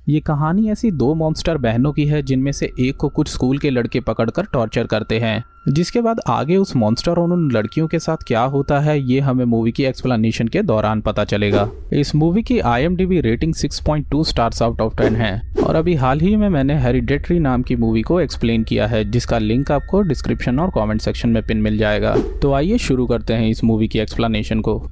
ये कहानी ऐसी दो मॉन्स्टर बहनों की है जिनमें से एक को कुछ स्कूल के लड़के पकड़कर टॉर्चर करते हैं, जिसके बाद आगे उस मॉन्स्टर और उन लड़कियों के साथ क्या होता है ये हमें मूवी की एक्सप्लेनेशन के दौरान पता चलेगा। इस मूवी की IMDb rating 6.2 stars out of 10 है और अभी हाल ही में मैंने हेरिडेटरी नाम की मूवी को एक्सप्लेन किया है, जिसका लिंक आपको डिस्क्रिप्शन और कमेंट सेक्शन में पिन मिल जाएगा। तो आइए शुरू करते हैं इस मूवी की एक्सप्लेनेशन को।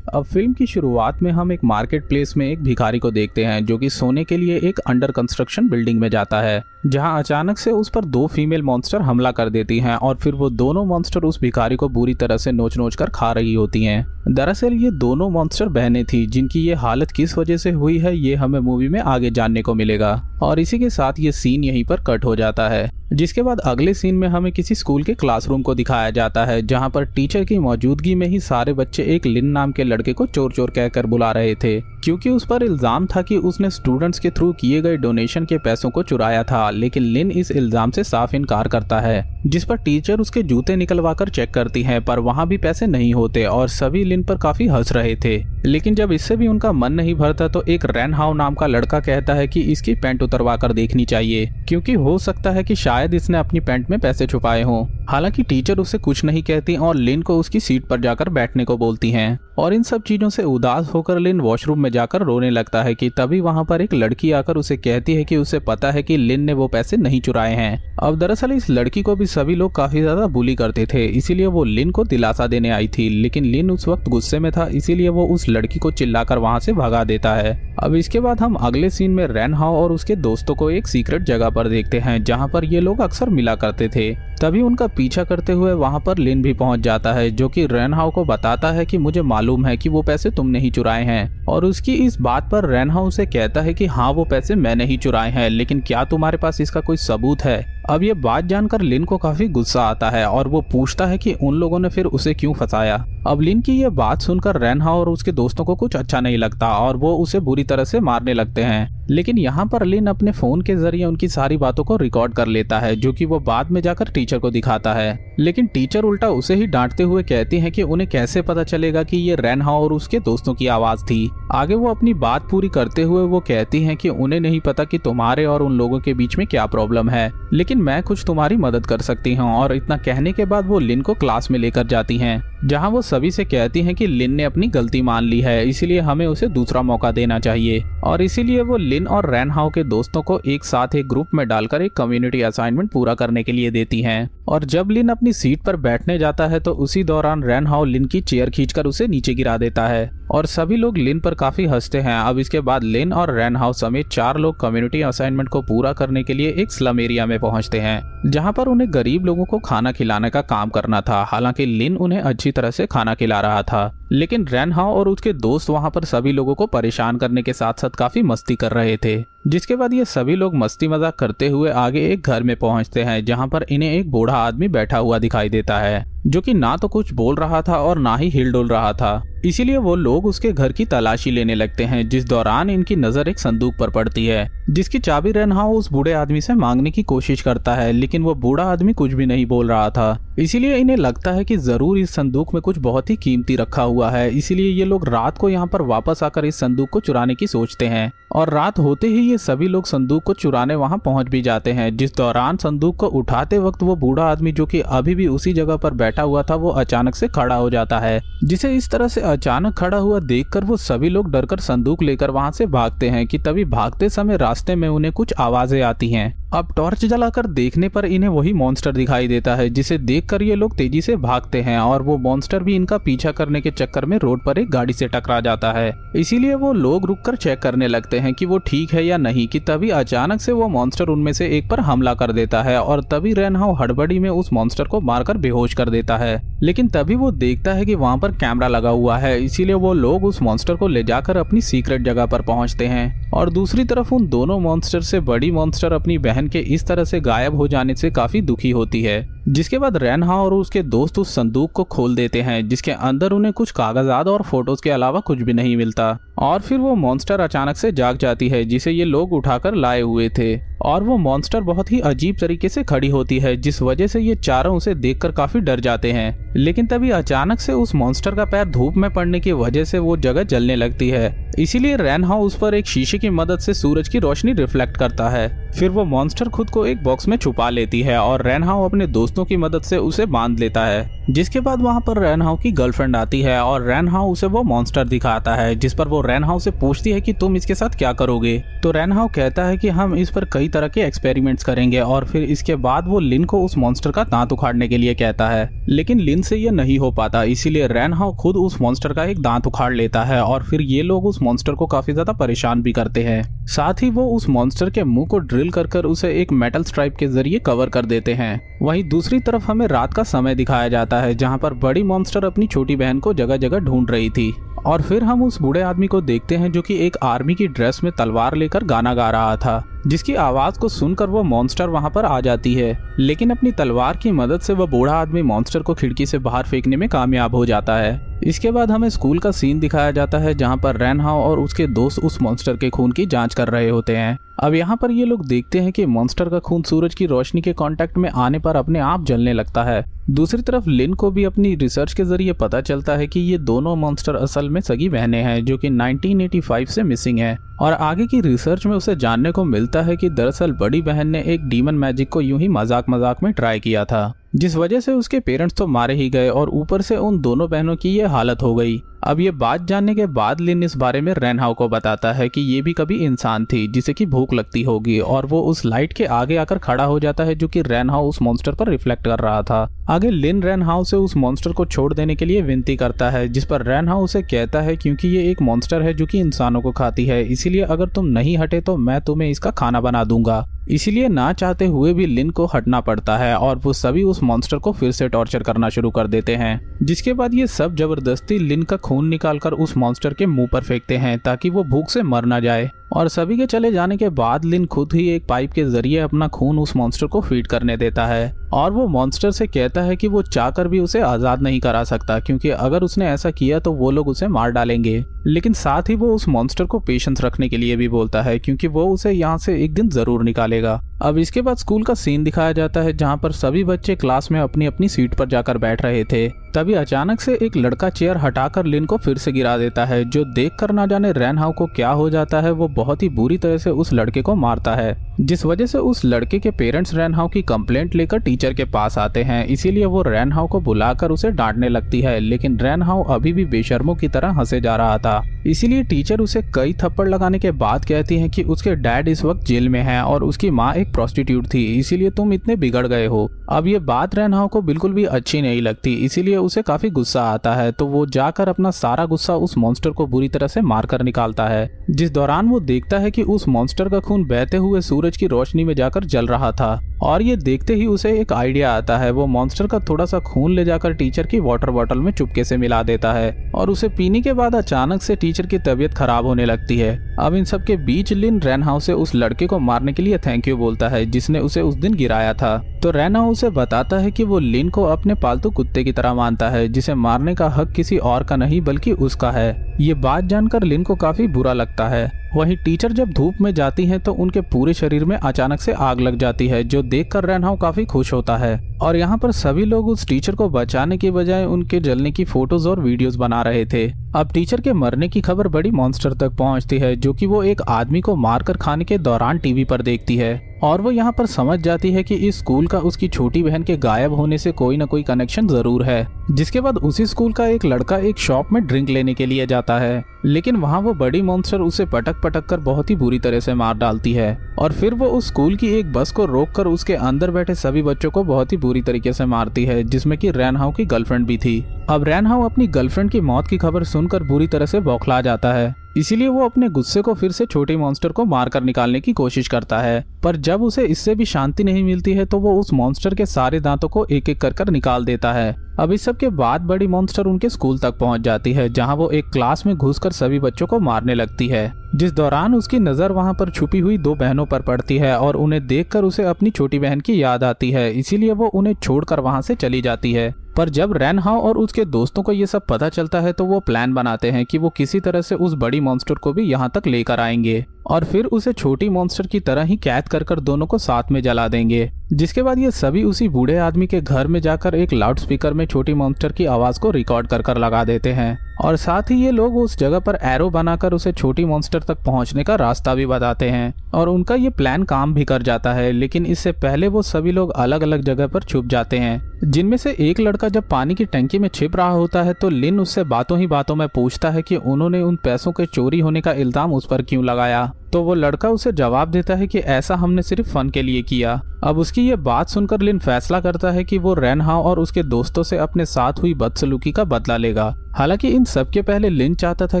अब फिल्म की शुरुआत में हम एक मार्केट प्लेस में एक भिखारी को देखते हैं जो कि सोने के लिए एक अंडर कंस्ट्रक्शन बिल्डिंग में जाता है, जहां अचानक से उस पर दो फीमेल मॉन्स्टर हमला कर देती हैं और फिर वो दोनों मॉन्स्टर उस भिखारी को बुरी तरह से नोच कर खा रही होती हैं। दरअसल ये दोनों मॉन्स्टर बहनें थी जिनकी ये हालत किस वजह से हुई है ये हमें मूवी में आगे जानने को मिलेगा। और इसी के साथ ये सीन यहीं पर कट हो जाता है, जिसके बाद अगले सीन में हमें किसी स्कूल के क्लासरूम को दिखाया जाता है, जहां पर टीचर की मौजूदगी में ही सारे बच्चे एक लिन नाम के लड़के को चोर चोर कहकर बुला रहे थे, क्योंकि उस पर इल्जाम था कि उसने स्टूडेंट्स के थ्रू किए गए डोनेशन के पैसों को चुराया था। लेकिन लिन इस इल्जाम से साफ इनकार करता है, जिस पर टीचर उसके जूते निकलवा कर चेक करती हैं, पर वहां भी पैसे नहीं होते और सभी लिन पर काफी हंस रहे थे। लेकिन जब इससे भी उनका मन नहीं भरता तो एक रेन हाउ नाम का लड़का कहता है कि इसकी पैंट उतरवा कर देखनी चाहिए, क्योंकि हो सकता है कि शायद इसने अपनी पैंट में पैसे छुपाए हों। हालांकि टीचर उसे कुछ नहीं कहती और लिन को उसकी सीट पर जाकर बैठने को बोलती हैं। और इन सब चीजों से उदास होकर लिन वॉशरूम में जाकर रोने लगता है कि तभी वहां पर एक लड़की आकर उसे कहती है कि उसे पता है कि लिन ने वो पैसे नहीं चुराए हैं। अब दरअसल इस लड़की को भी सभी लोग काफी ज्यादा बुली करते थे, इसीलिए वो लिन को दिलासा देने आई थी। लेकिन लिन उस वक्त गुस्से में था, इसीलिए वो उस लड़की को चिल्लाकर वहां से भगा देता है। अब इसके बाद हम अगले सीन में रेन हाउ और उसके दोस्तों को एक सीक्रेट जगह पर देखते हैं, जहां पर ये लोग अक्सर मिला करते थे। तभी उनका पीछा करते हुए वहां पर लिन भी पहुंच जाता है, जो कि रेन हाउ को बताता है कि मुझे मालूम है कि वो पैसे तुमने ही चुराए हैं। और उसकी इस बात पर रेन हाउ से कहता है कि हाँ वो पैसे मैंने ही चुराए हैं, लेकिन क्या तुम्हारे पास इसका कोई सबूत है। अब ये बात जानकर लिन को काफी गुस्सा आता है और वो पूछता है कि उन लोगों ने फिर उसे क्यों फंसाया। अब लिन की ये बात सुनकर रेन हाउ और उसके दोस्तों को कुछ अच्छा नहीं लगता और वो उसे बुरी तरह से मारने लगते हैं। लेकिन यहाँ पर लिन अपने फोन के जरिए उनकी सारी बातों को रिकॉर्ड कर लेता है, जो कि वो बाद में जाकर टीचर को दिखाता है। लेकिन टीचर उल्टा उसे ही डांटते हुए कहती हैं कि उन्हें कैसे पता चलेगा कि ये रेन हाउ और उसके दोस्तों की आवाज थी। आगे वो अपनी बात पूरी करते हुए वो कहती हैं कि उन्हें नहीं पता कि तुम्हारे और उन लोगों के बीच में क्या प्रॉब्लम है, लेकिन मैं कुछ तुम्हारी मदद कर सकती हूँ। और इतना कहने के बाद वो लिन को क्लास में लेकर जाती हैं, जहां वो सभी से कहती हैं कि लिन ने अपनी गलती मान ली है, इसीलिए हमें उसे दूसरा मौका देना चाहिए। और इसीलिए वो लिन और रेन हाउ के दोस्तों को एक साथ एक ग्रुप में डालकर एक कम्युनिटी असाइनमेंट पूरा करने के लिए देती हैं। और जब लिन अपनी सीट पर बैठने जाता है तो उसी दौरान रेन हाउ लिन की चेयर खींचकर उसे नीचे गिरा देता है और सभी लोग लिन पर काफी हंसते हैं। अब इसके बाद लिन और रेन हाउ समेत 4 लोग कम्युनिटी असाइनमेंट को पूरा करने के लिए एक स्लम एरिया में पहुंचते हैं, जहां पर उन्हें गरीब लोगों को खाना खिलाने का काम करना था। हालांकि लिन उन्हें अच्छी तरह से खाना खिला रहा था, लेकिन रेन हाउ और उसके दोस्त वहां पर सभी लोगों को परेशान करने के साथ साथ काफी मस्ती कर रहे थे। जिसके बाद ये सभी लोग मस्ती मजाक करते हुए आगे एक घर में पहुंचते हैं, जहां पर इन्हें एक बूढ़ा आदमी बैठा हुआ दिखाई देता है, जो कि ना तो कुछ बोल रहा था और ना ही हिल डुल रहा था। इसीलिए वो लोग उसके घर की तलाशी लेने लगते हैं, जिस दौरान इनकी नजर एक संदूक पर पड़ती है, जिसकी चाबी रेन हाउ उस बूढ़े आदमी से मांगने की कोशिश करता है। लेकिन वो बूढ़ा आदमी कुछ भी नहीं बोल रहा था, इसीलिए इन्हें लगता है कि जरूर इस संदूक में कुछ बहुत ही कीमती रखा हुआ है। इसीलिए ये लोग रात को यहाँ पर वापस आकर इस संदूक को चुराने की सोचते हैं और रात होते ही ये सभी लोग संदूक को चुराने वहाँ पहुँच भी जाते हैं। जिस दौरान संदूक को उठाते वक्त वो बूढ़ा आदमी, जो कि अभी भी उसी जगह पर बैठा हुआ था, वो अचानक से खड़ा हो जाता है, जिसे इस तरह से अचानक खड़ा हुआ देखकर वो सभी लोग डरकर संदूक लेकर वहां से भागते हैं कि तभी भागते समय रास्ते में उन्हें कुछ आवाजें आती हैं। अब टॉर्च जलाकर देखने पर इन्हें वही मॉन्स्टर दिखाई देता है, जिसे देखकर ये लोग तेजी से भागते हैं और वो मॉन्स्टर भी इनका पीछा करने के चक्कर में रोड पर एक गाड़ी से टकरा जाता है। इसीलिए वो लोग रुककर चेक करने लगते हैं कि वो ठीक है या नहीं, कि तभी अचानक से वो मॉन्स्टर उनमें से एक पर हमला कर देता है और तभी रेन हाउ हड़बड़ी में उस मॉन्स्टर को मारकर बेहोश कर देता है। लेकिन तभी वो देखता है कि वहाँ पर कैमरा लगा हुआ है, इसीलिए वो लोग उस मॉन्स्टर को ले जाकर अपनी सीक्रेट जगह पर पहुँचते हैं। और दूसरी तरफ उन दोनों मॉन्स्टर से बड़ी मॉन्स्टर अपनी बहन के इस तरह से गायब हो जाने से काफी दुखी होती है। जिसके बाद रेनहाउ और उसके दोस्त उस संदूक को खोल देते हैं जिसके अंदर उन्हें कुछ कागजात और फोटोज के अलावा कुछ भी नहीं मिलता। और फिर वो मॉन्स्टर अचानक से जाग जाती है जिसे ये लोग उठाकर लाए हुए थे, और वो मॉन्स्टर बहुत ही अजीब तरीके से खड़ी होती है जिस वजह से ये चारों उसे देखकर काफी डर जाते हैं। लेकिन तभी अचानक से उस मॉन्स्टर का पैर धूप में पड़ने की वजह से वो जगह जलने लगती है। इसीलिए रेनहाउ उस पर एक शीशे की मदद से सूरज की रोशनी रिफ्लेक्ट करता है। फिर वो मॉन्स्टर खुद को एक बॉक्स में छुपा लेती है और रेनहाउ अपने दोस्तों की मदद से उसे बांध लेता है। जिसके बाद वहाँ पर रेनहाउ की गर्लफ्रेंड आती है और रेनहाउ उसे वो मॉन्स्टर दिखाता है, जिस पर वो रेनहाउ से पूछती है कि तुम इसके साथ क्या करोगे। तो रेनहाउ कहता है कि हम इस पर कई तरह के एक्सपेरिमेंट्स करेंगे, और फिर इसके बाद वो लिन को उस मॉन्स्टर का दांत उखाड़ने के लिए कहता है। लेकिन लिन से ये नहीं हो पाता, इसीलिए रेनहाउ खुद उस मॉन्स्टर का एक दांत उखाड़ लेता है और फिर ये लोग उस मॉन्स्टर को काफी ज्यादा परेशान भी करते हैं। साथ ही वो उस मॉन्स्टर के मुंह को ड्रिल कर उसे एक मेटल स्ट्राइप के जरिए कवर कर देते हैं। वहीं दूसरी तरफ हमें रात का समय दिखाया जाता है जहां पर बड़ी मॉन्स्टर अपनी छोटी बहन को जगह जगह ढूंढ रही थी। और फिर हम उस बूढ़े आदमी को देखते हैं जो कि एक आर्मी की ड्रेस में तलवार लेकर गाना गा रहा था, जिसकी आवाज को सुनकर वो मॉन्स्टर वहां पर आ जाती है। लेकिन अपनी तलवार की मदद से वो बूढ़ा आदमी मॉन्स्टर को खिड़की से बाहर फेंकने में कामयाब हो जाता है। इसके बाद हमें स्कूल का सीन दिखाया जाता है जहां पर रेनहाउ और उसके दोस्त उस मॉन्स्टर के खून की जांच कर रहे होते हैं। अब यहाँ पर ये लोग देखते हैं कि मॉन्स्टर का खून सूरज की रोशनी के कांटेक्ट में आने पर अपने आप जलने लगता है। दूसरी तरफ लिन को भी अपनी रिसर्च के जरिए पता चलता है कि ये दोनों मॉन्स्टर असल में सगी बहनें हैं जो कि 1985 से मिसिंग है। और आगे की रिसर्च में उसे जानने को मिलता है कि दरअसल बड़ी बहन ने एक डीमन मैजिक को यूं ही मजाक मजाक में ट्राई किया था, जिस वजह से उसके पेरेंट्स तो मारे ही गए और ऊपर से उन दोनों बहनों की ये हालत हो गई। अब ये बात जानने के बाद लिन इस बारे में रेनहाउ को बताता है कि ये भी कभी इंसान थी जिसे कि भूख लगती होगी, और वो उस लाइट के आगे आकर खड़ा हो जाता है जो कि रेनहाउ उस मॉन्स्टर पर रिफ्लेक्ट कर रहा था। आगे लिन रेनहाउ से उस मॉन्स्टर को छोड़ देने के लिए विनती करता है, जिस पर रेनहाउ उसे कहता है क्योंकि ये एक मॉन्स्टर है जो कि इंसानों को खाती है, इसीलिए अगर तुम नहीं हटे तो मैं तुम्हें इसका खाना बना दूंगा। इसीलिए ना चाहते हुए भी लिन को हटना पड़ता है और वो सभी उस मॉन्स्टर को फिर से टॉर्चर करना शुरू कर देते हैं। जिसके बाद ये सब जबरदस्ती लिन का खून निकालकर उस मॉन्स्टर के मुंह पर फेंकते हैं ताकि वो भूख से मर ना जाए। और सभी के चले जाने के बाद लिन खुद ही एक पाइप के जरिए अपना खून उस मॉन्स्टर को फीड करने देता है, और वो मॉन्स्टर से कहता है कि वो चाहकर भी उसे आजाद नहीं करा सकता क्योंकि अगर उसने ऐसा किया तो वो लोग उसे मार डालेंगे। लेकिन साथ ही वो उस मॉन्स्टर को पेशेंस रखने के लिए भी बोलता है क्योंकि वो उसे यहाँ से एक दिन जरूर निकालेगा। अब इसके बाद स्कूल का सीन दिखाया जाता है जहाँ पर सभी बच्चे क्लास में अपनी अपनी सीट पर जाकर बैठ रहे थे। तभी अचानक से एक लड़का चेयर हटाकर लिन को फिर से गिरा देता है, जो देखकर ना जाने रेनहाउ को क्या हो जाता है। वो बहुत ही बुरी तरह से उस लड़के को मारता है, जिस वजह से उस लड़के के पेरेंट्स रेनहाउ की कंप्लेंट लेकर टीचर के पास आते हैं। इसीलिए वो रेनहाउ को बुलाकर उसे डांटने लगती है, लेकिन रेनहाउ अभी भी बेशर्मों की तरह हंसे जा रहा था। इसीलिए टीचर उसे कई थप्पड़ लगाने के बाद कहती है कि उसके डैड इस वक्त जेल में है और उसकी माँ एक प्रोस्टिट्यूट थी, इसीलिए तुम इतने बिगड़ गए हो। अब ये बात रेनहाउ को बिल्कुल भी अच्छी नहीं लगती, इसीलिए उसे काफी गुस्सा आता है। तो वो जाकर अपना सारा गुस्सा उस मॉन्स्टर को बुरी तरह से मारकर निकालता है, जिस दौरान वो देखता है कि उस मॉन्स्टर का खून बहते हुए सूरज की रोशनी में जाकर जल रहा था। और ये देखते ही उसे एक आइडिया आता है। वो मॉन्स्टर का थोड़ा सा खून ले जाकर टीचर की वाटर बॉटल में चुपके से मिला देता है और उसे पीने के बाद अचानक से टीचर की तबीयत खराब होने लगती है। अब इन सब के बीच लिन रेनहाउ से उस लड़के को मारने के लिए थैंक यू बोलता है जिसने उसे उस दिन गिराया था। तो रेनहाउ उसे बताता है कि वो लिन को अपने पालतू कुत्ते की तरह मानता है, जिसे मारने का हक किसी और का नहीं बल्कि उसका है। ये बात जानकर लिन को काफी बुरा लगता है। वहीं टीचर जब धूप में जाती हैं तो उनके पूरे शरीर में अचानक से आग लग जाती है, जो देखकर रेनहाउ काफी खुश होता है। और यहाँ पर सभी लोग उस टीचर को बचाने के बजाय उनके जलने की फोटोज और वीडियोस बना रहे थे। अब टीचर के मरने की खबर बड़ी मॉन्स्टर तक पहुँचती है, जो कि वो एक आदमी को मारकर खाने के दौरान टीवी पर देखती है। और वो यहाँ पर समझ जाती है कि इस स्कूल का उसकी छोटी बहन के गायब होने से कोई न कोई कनेक्शन जरूर है। जिसके बाद उसी स्कूल का एक लड़का एक शॉप में ड्रिंक लेने के लिए जाता है, लेकिन वहाँ वो बड़ी मॉन्स्टर उसे पटक पटक कर बहुत ही बुरी तरह से मार डालती है। और फिर वो उस स्कूल की एक बस को रोककर उसके अंदर बैठे सभी बच्चों को बहुत ही बुरी तरीके से मारती है, जिसमें कि रेनहाउ की गर्लफ्रेंड भी थी। अब रेनहाउ अपनी गर्लफ्रेंड की मौत की खबर सुनकर बुरी तरह से बौखला जाता है, इसीलिए वो अपने गुस्से को फिर से छोटे मॉन्स्टर को मारकर निकालने की कोशिश करता है। पर जब उसे इससे भी शांति नहीं मिलती है तो वो उस मॉन्स्टर के सारे दांतों को एक एक कर निकाल देता है। अब इस सब के बाद बड़ी मॉन्स्टर उनके स्कूल तक पहुंच जाती है, जहां वो एक क्लास में घुसकर सभी बच्चों को मारने लगती है, जिस दौरान उसकी नज़र वहां पर छुपी हुई दो बहनों पर पड़ती है और उन्हें देखकर उसे अपनी छोटी बहन की याद आती है, इसीलिए वो उन्हें छोड़कर वहां से चली जाती है। पर जब रैन हाओ और उसके दोस्तों को ये सब पता चलता है तो वो प्लान बनाते हैं कि वो किसी तरह से उस बड़ी मॉन्स्टर को भी यहाँ तक लेकर आएंगे और फिर उसे छोटी मॉन्स्टर की तरह ही कैद कर दोनों को साथ में जला देंगे। जिसके बाद ये सभी उसी बूढ़े आदमी के घर में जाकर एक लाउड स्पीकर में छोटी मॉन्स्टर की आवाज को रिकॉर्ड कर लगा देते हैं और साथ ही ये लोग उस जगह पर एरो बनाकर उसे छोटी मॉन्स्टर तक पहुंचने का रास्ता भी बताते हैं और उनका ये प्लान काम भी कर जाता है। लेकिन इससे पहले वो सभी लोग अलग अलग जगह पर छुप जाते हैं, जिनमें से एक लड़का जब पानी की टंकी में छिप रहा होता है तो लिन उससे बातों ही बातों में पूछता है कि उन्होंने उन पैसों के चोरी होने का इल्जाम उस पर क्यों लगाया। तो वो लड़का उसे जवाब देता है कि ऐसा हमने सिर्फ फन के लिए किया। अब उसकी ये बात सुनकर लिन फैसला करता है कि वो रैन हाओ और उसके दोस्तों से अपने साथ हुई बदसलूकी का बदला लेगा। हालांकि इन सब के पहले लिन चाहता था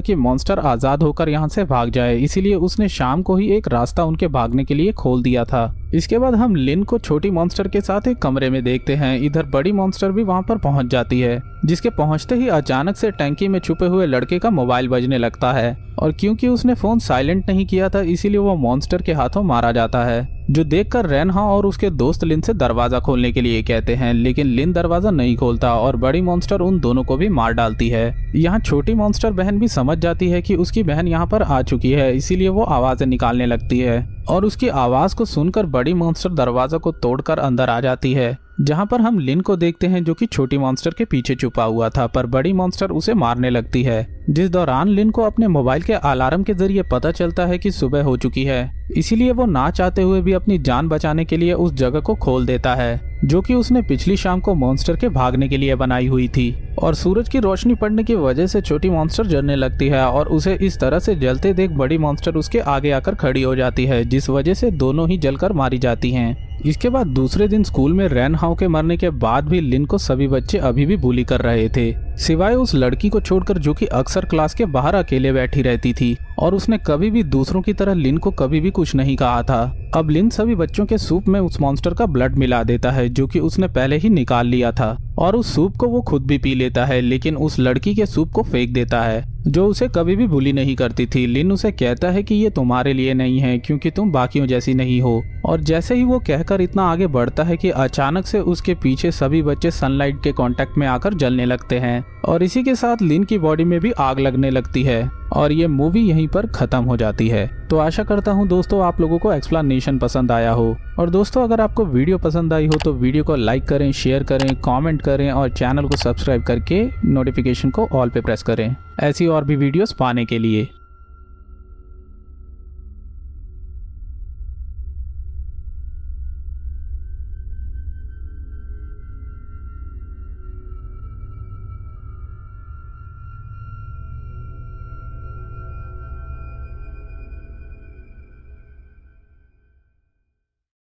कि मॉन्स्टर आजाद होकर यहाँ से भाग जाए, इसीलिए उसने शाम को ही एक रास्ता उनके भागने के लिए खोल दिया था। इसके बाद हम लिन को छोटी मॉन्स्टर के साथ एक कमरे में देखते हैं। इधर बड़ी मॉन्स्टर भी वहां पर पहुंच जाती है, जिसके पहुंचते ही अचानक से टंकी में छुपे हुए लड़के का मोबाइल बजने लगता है और क्योंकि उसने फोन साइलेंट नहीं किया था इसीलिए वो मॉन्स्टर के हाथों मारा जाता है, जो देखकर रैन हाओ और उसके दोस्त लिन से दरवाजा खोलने के लिए कहते हैं। लेकिन लिन दरवाजा नहीं खोलता और बड़ी मॉन्स्टर उन दोनों को भी मार डालती है। यहाँ छोटी मॉन्स्टर बहन भी समझ जाती है कि उसकी बहन यहाँ पर आ चुकी है, इसीलिए वो आवाजें निकालने लगती है और उसकी आवाज को सुनकर बड़ी मॉन्स्टर दरवाजा को तोड़कर अंदर आ जाती है, जहां पर हम लिन को देखते हैं जो कि छोटी मॉन्स्टर के पीछे छुपा हुआ था। पर बड़ी मॉन्स्टर उसे मारने लगती है, जिस दौरान लिन को अपने मोबाइल के अलार्म के जरिए पता चलता है कि सुबह हो चुकी है, इसीलिए वो ना चाहते हुए भी अपनी जान बचाने के लिए उस जगह को खोल देता है जो कि उसने पिछली शाम को मॉन्स्टर के भागने के लिए बनाई हुई थी। और सूरज की रोशनी पड़ने की वजह से छोटी मॉन्स्टर जलने लगती है और उसे इस तरह से जलते देख बड़ी मॉन्स्टर उसके आगे आकर खड़ी हो जाती है, जिस वजह से दोनों ही जलकर मारी जाती हैं। इसके बाद दूसरे दिन स्कूल में रैन हाओ के मरने के बाद भी लिन को सभी बच्चे अभी भी बुली कर रहे थे, सिवाय उस लड़की को छोड़कर जो कि अक्सर क्लास के बाहर अकेले बैठी रहती थी और उसने कभी भी दूसरों की तरह लिन को कभी भी कुछ नहीं कहा था। अब लिन सभी बच्चों के सूप में उस मॉन्स्टर का ब्लड मिला देता है जो कि उसने पहले ही निकाल लिया था और उस सूप को वो खुद भी पी लेता है, लेकिन उस लड़की के सूप को फेंक देता है जो उसे कभी भी बुली नहीं करती थी। लिन उसे कहता है कि ये तुम्हारे लिए नहीं है क्योंकि तुम बाकियों जैसी नहीं हो। और जैसे ही वो कहकर इतना आगे बढ़ता है कि अचानक से उसके पीछे सभी बच्चे सनलाइट के कांटेक्ट में आकर जलने लगते हैं और इसी के साथ लिन की बॉडी में भी आग लगने लगती है और ये मूवी यहीं पर खत्म हो जाती है। तो आशा करता हूँ दोस्तों आप लोगों को एक्सप्लेनेशन पसंद आया हो। और दोस्तों अगर आपको वीडियो पसंद आई हो तो वीडियो को लाइक करें, शेयर करें, कमेंट करें और चैनल को सब्सक्राइब करके नोटिफिकेशन को ऑल पे प्रेस करें ऐसी और भी वीडियोस पाने के लिए।